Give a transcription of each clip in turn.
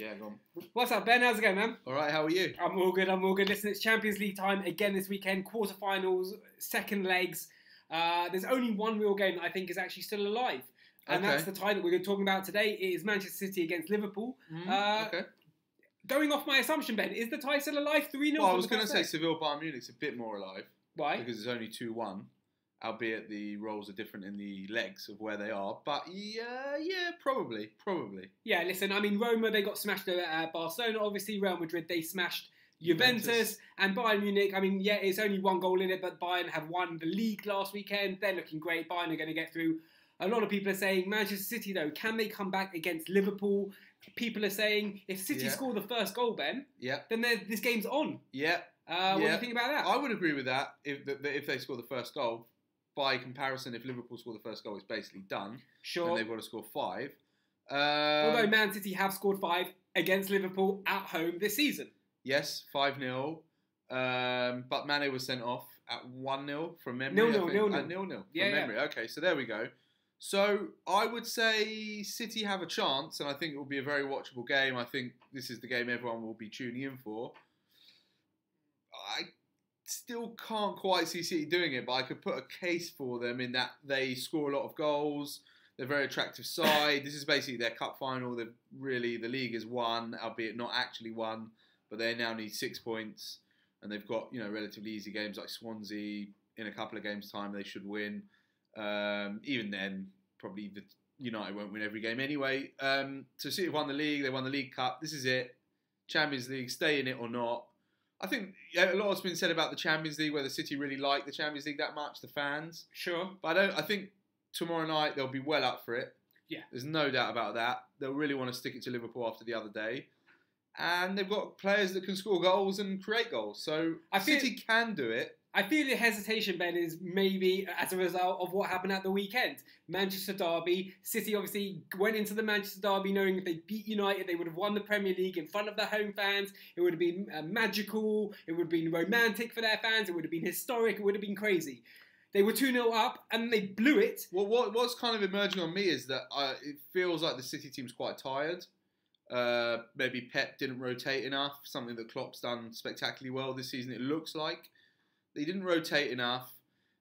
Yeah, go on. What's up, Ben? How's it going, man? All right, how are you? I'm all good. Listen, it's Champions League time again this weekend. Quarterfinals, second legs. There's only one real game that I think is actually still alive. And that's the tie that we're talking about today. It is Manchester City against Liverpool. Okay. Going off my assumption, Ben, is the tie still alive? 3-0? Well, I was going to say Seville Bayern Munich's a bit more alive. Why? Because it's only 2-1, albeit the roles are different in the legs of where they are. But yeah, probably. Yeah, listen, I mean, Roma, they got smashed at Barcelona. Obviously, Real Madrid, they smashed Juventus. And Bayern Munich, I mean, yeah, it's only one goal in it, but Bayern have won the league last weekend. They're looking great. Bayern are going to get through. A lot of people are saying, Manchester City, though, can they come back against Liverpool? People are saying, if City score the first goal, Ben, then this game's on. Yeah. What do you think about that? I would agree with that if they score the first goal. By comparison, if Liverpool score the first goal, it's basically done. Sure. And they've got to score 5. Although Man City have scored 5 against Liverpool at home this season. Yes, 5-0. But Mane was sent off at 1-0 from memory. 0-0. 0-0 from memory. Okay, so there we go. So I would say City have a chance, and I think it will be a very watchable game. I think this is the game everyone will be tuning in for. I still can't quite see City doing it, but I could put a case for them in that they score a lot of goals. They're a very attractive side. This is basically their cup final. The league is won, albeit not actually won, but they now need 6 points, and they've got relatively easy games like Swansea. In a couple of games' time, they should win. Even then, probably the United won't win every game anyway. So City won the league. They won the League Cup. This is it. Champions League, stay in it or not. I think a lot has been said about the Champions League, whether City really like the Champions League that much, the fans. Sure. But I think tomorrow night they'll be well up for it. Yeah. There's no doubt about that. They'll really want to stick it to Liverpool after the other day. And they've got players that can score goals and create goals. So City can do it. I feel the hesitation, Ben, is maybe as a result of what happened at the weekend. Manchester Derby. City obviously went into the Manchester Derby knowing if they beat United, they would have won the Premier League in front of their home fans. It would have been magical. It would have been romantic for their fans. It would have been historic. It would have been crazy. They were 2-0 up and they blew it. Well, what's kind of emerging on me is that it feels like the City team's quite tired. Maybe Pep didn't rotate enough, something that Klopp's done spectacularly well this season, it looks like. They didn't rotate enough.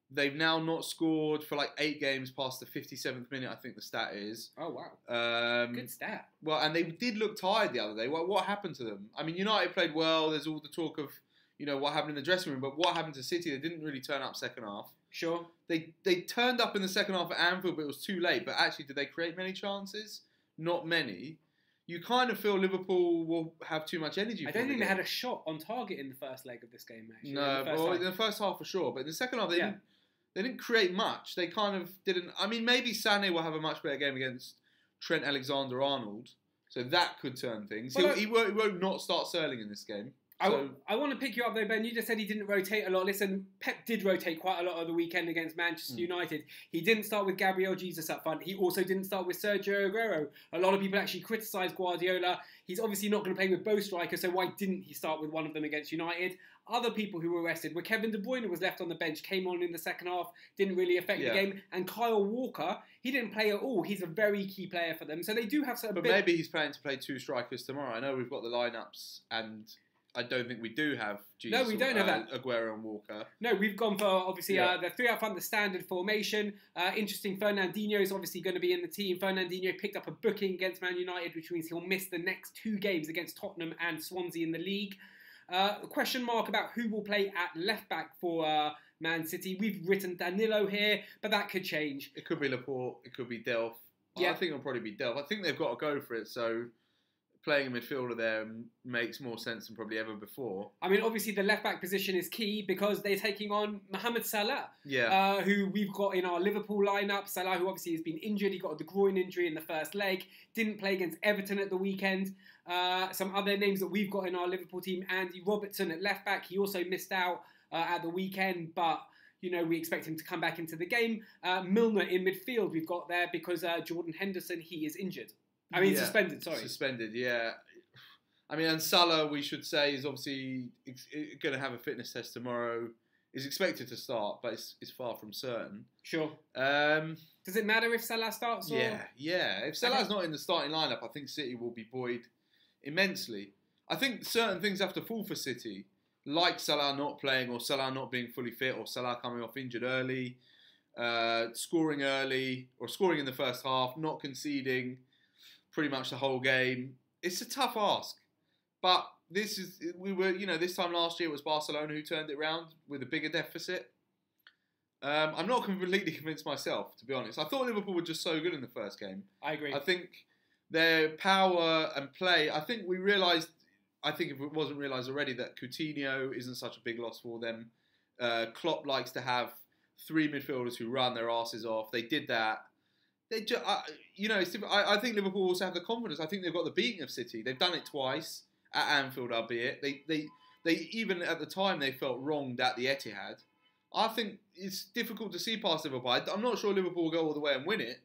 They've now not scored for like 8 games past the 57th minute, I think the stat is. Oh, wow. Good stat. Well, and they did look tired the other day. What happened to them? I mean, United played well. There's all the talk of, what happened in the dressing room. But what happened to City? They didn't really turn up second half. Sure. They turned up in the second half at Anfield, but it was too late. But actually, did they create many chances? Not many. You kind of feel Liverpool will have too much energy. I don't think they had a shot on target in the first leg of this game, actually. No, in the first half for sure. But in the second half, they didn't create much. They kind of didn't. I mean, maybe Sané will have a much better game against Trent Alexander-Arnold. So that could turn things. He won't not start Sterling in this game. I want to pick you up though, Ben. You just said he didn't rotate a lot. Listen, Pep did rotate quite a lot of the weekend against Manchester United. He didn't start with Gabriel Jesus up front. He also didn't start with Sergio Aguero. A lot of people actually criticised Guardiola. He's obviously not going to play with both strikers, so why didn't he start with one of them against United? Other people who were rested were Kevin De Bruyne was left on the bench, came on in the second half, didn't really affect the game. And Kyle Walker, he didn't play at all. He's a very key player for them. So they do have some... But maybe he's planning to play 2 strikers tomorrow. I know we've got the lineups and... I don't think we do have Jesus. No, we don't have that. Aguero and Walker. No, we've gone for, obviously, the 3 up front, the standard formation. Interesting, Fernandinho is obviously going to be in the team. Fernandinho picked up a booking against Man United, which means he'll miss the next 2 games against Tottenham and Swansea in the league. Question mark about who will play at left-back for Man City. We've written Danilo here, but that could change. It could be Laporte. It could be Delph. Yeah. I think it'll probably be Delph. I think they've got to go for it, so... Playing a midfielder there makes more sense than probably ever before. I mean, obviously the left-back position is key because they're taking on Mohamed Salah, who we've got in our Liverpool lineup. Salah, who obviously has been injured. He got the groin injury in the first leg. Didn't play against Everton at the weekend. Some other names that we've got in our Liverpool team. Andy Robertson at left-back. He also missed out at the weekend, but... we expect him to come back into the game. Milner in midfield we've got there because Jordan Henderson, he is injured. Suspended, sorry. Suspended, yeah. I mean, and Salah, we should say, is obviously going to have a fitness test tomorrow. Is expected to start, but it's far from certain. Sure. Does it matter if Salah starts? Or? Yeah. If Salah's not in the starting lineup, I think City will be buoyed immensely. I think certain things have to fall for City, like Salah not playing or Salah not being fully fit or Salah coming off injured early, scoring early or scoring in the first half, not conceding pretty much the whole game. It's a tough ask, but this time last year it was Barcelona who turned it around with a bigger deficit. I'm not completely convinced myself, to be honest. I thought Liverpool were just so good in the first game. I agree. I think their power and play, I think if it wasn't realised already, that Coutinho isn't such a big loss for them. Klopp likes to have 3 midfielders who run their asses off. They did that. I think Liverpool also have the confidence. I think they've got the beating of City. They've done it twice at Anfield, albeit. They even at the time they felt wronged at the Etihad. I think it's difficult to see past Liverpool. I'm not sure Liverpool will go all the way and win it.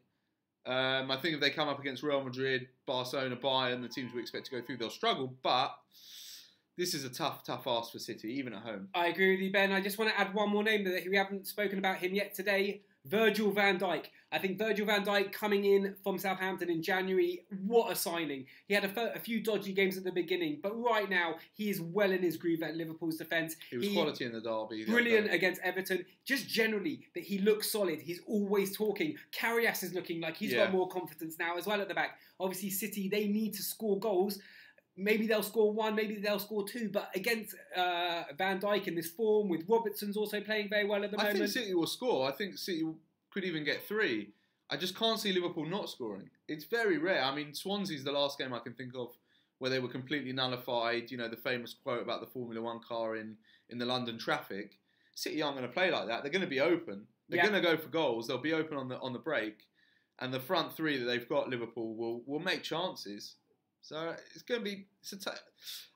I think if they come up against Real Madrid, Barcelona, Bayern, the teams we expect to go through, they'll struggle. But this is a tough ask for City, even at home. I agree with you, Ben. I just want to add one more name that we haven't spoken about him yet today. Virgil van Dijk. I think Virgil van Dijk coming in from Southampton in January, what a signing. He had a few dodgy games at the beginning, but right now he is well in his groove at Liverpool's defence. He was quality in the derby. Brilliant against Everton. Just generally, that he looks solid. He's always talking. Karius is looking like he's got more confidence now as well at the back. Obviously, City, they need to score goals. Maybe they'll score 1, maybe they'll score 2, but against Van Dijk in this form, with Robertson's also playing very well at the moment. I think City will score. I think City could even get 3. I just can't see Liverpool not scoring. It's very rare. I mean, Swansea's the last game I can think of where they were completely nullified. You know, the famous quote about the Formula 1 car in the London traffic. City aren't going to play like that. They're going to be open. They're going to go for goals. They'll be open on the break. And the front 3 that they've got, Liverpool, will make chances. So it's going to be.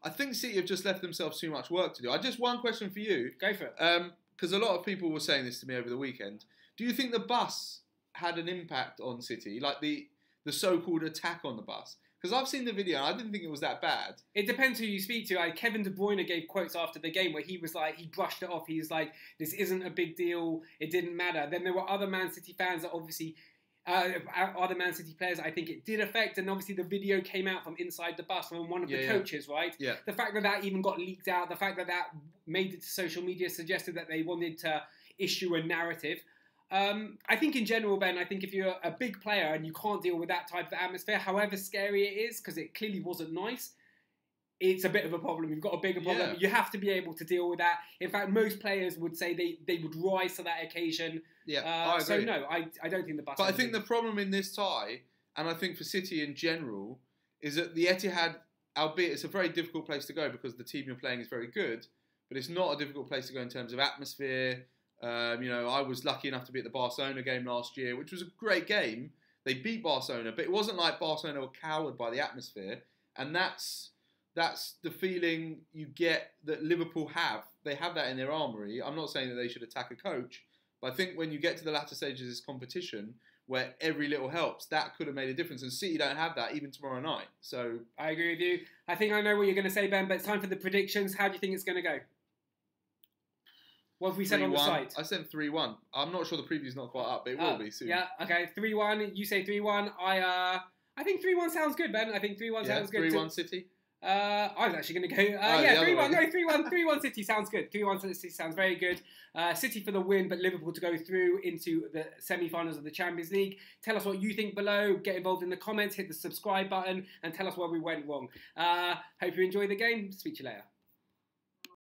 I think City have just left themselves too much work to do. Just one question for you. Go for it. Because a lot of people were saying this to me over the weekend. Do you think the bus had an impact on City, like the so-called attack on the bus? Because I've seen the video and I didn't think it was that bad. It depends who you speak to. Kevin De Bruyne gave quotes after the game where he was like, he brushed it off. He was like, this isn't a big deal. It didn't matter. Then there were other Man City fans that obviously. Other Man City players, I think it did affect, and obviously the video came out from inside the bus from one of the coaches, right? Yeah. The fact that even got leaked out, the fact that made it to social media suggested that they wanted to issue a narrative. I think in general, Ben, I think if you're a big player and you can't deal with that type of atmosphere, however scary it is, because it clearly wasn't nice, it's a bit of a problem. You've got a bigger problem. You have to be able to deal with that. In fact, most players would say they would rise to that occasion. Yeah, I agree. So no, I don't think the bus. But I think the problem in this tie, and I think for City in general, is that the Etihad, albeit it's a very difficult place to go because the team you're playing is very good, but it's not a difficult place to go in terms of atmosphere. I was lucky enough to be at the Barcelona game last year, which was a great game. They beat Barcelona, but it wasn't like Barcelona were cowed by the atmosphere, and that's the feeling you get that Liverpool have. They have that in their armoury. I'm not saying that they should attack a coach, but I think when you get to the latter stages of this competition, where every little helps, that could have made a difference. And City don't have that even tomorrow night. So I agree with you. I think I know what you're going to say, Ben, but it's time for the predictions. How do you think it's going to go? What have we said on the site? I said 3-1. I'm not sure the preview's not quite up, but it will be soon. Yeah, okay. 3-1. You say 3-1. I think 3-1 sounds good, Ben. I think 3-1 sounds good. 3-1 City? I was actually going to go. 3-1. No, 3-1 City sounds good. 3-1 City sounds very good. City for the win, but Liverpool to go through into the semi-finals of the Champions League. Tell us what you think below. Get involved in the comments. Hit the subscribe button and tell us where we went wrong. Hope you enjoy the game. Speak to you later.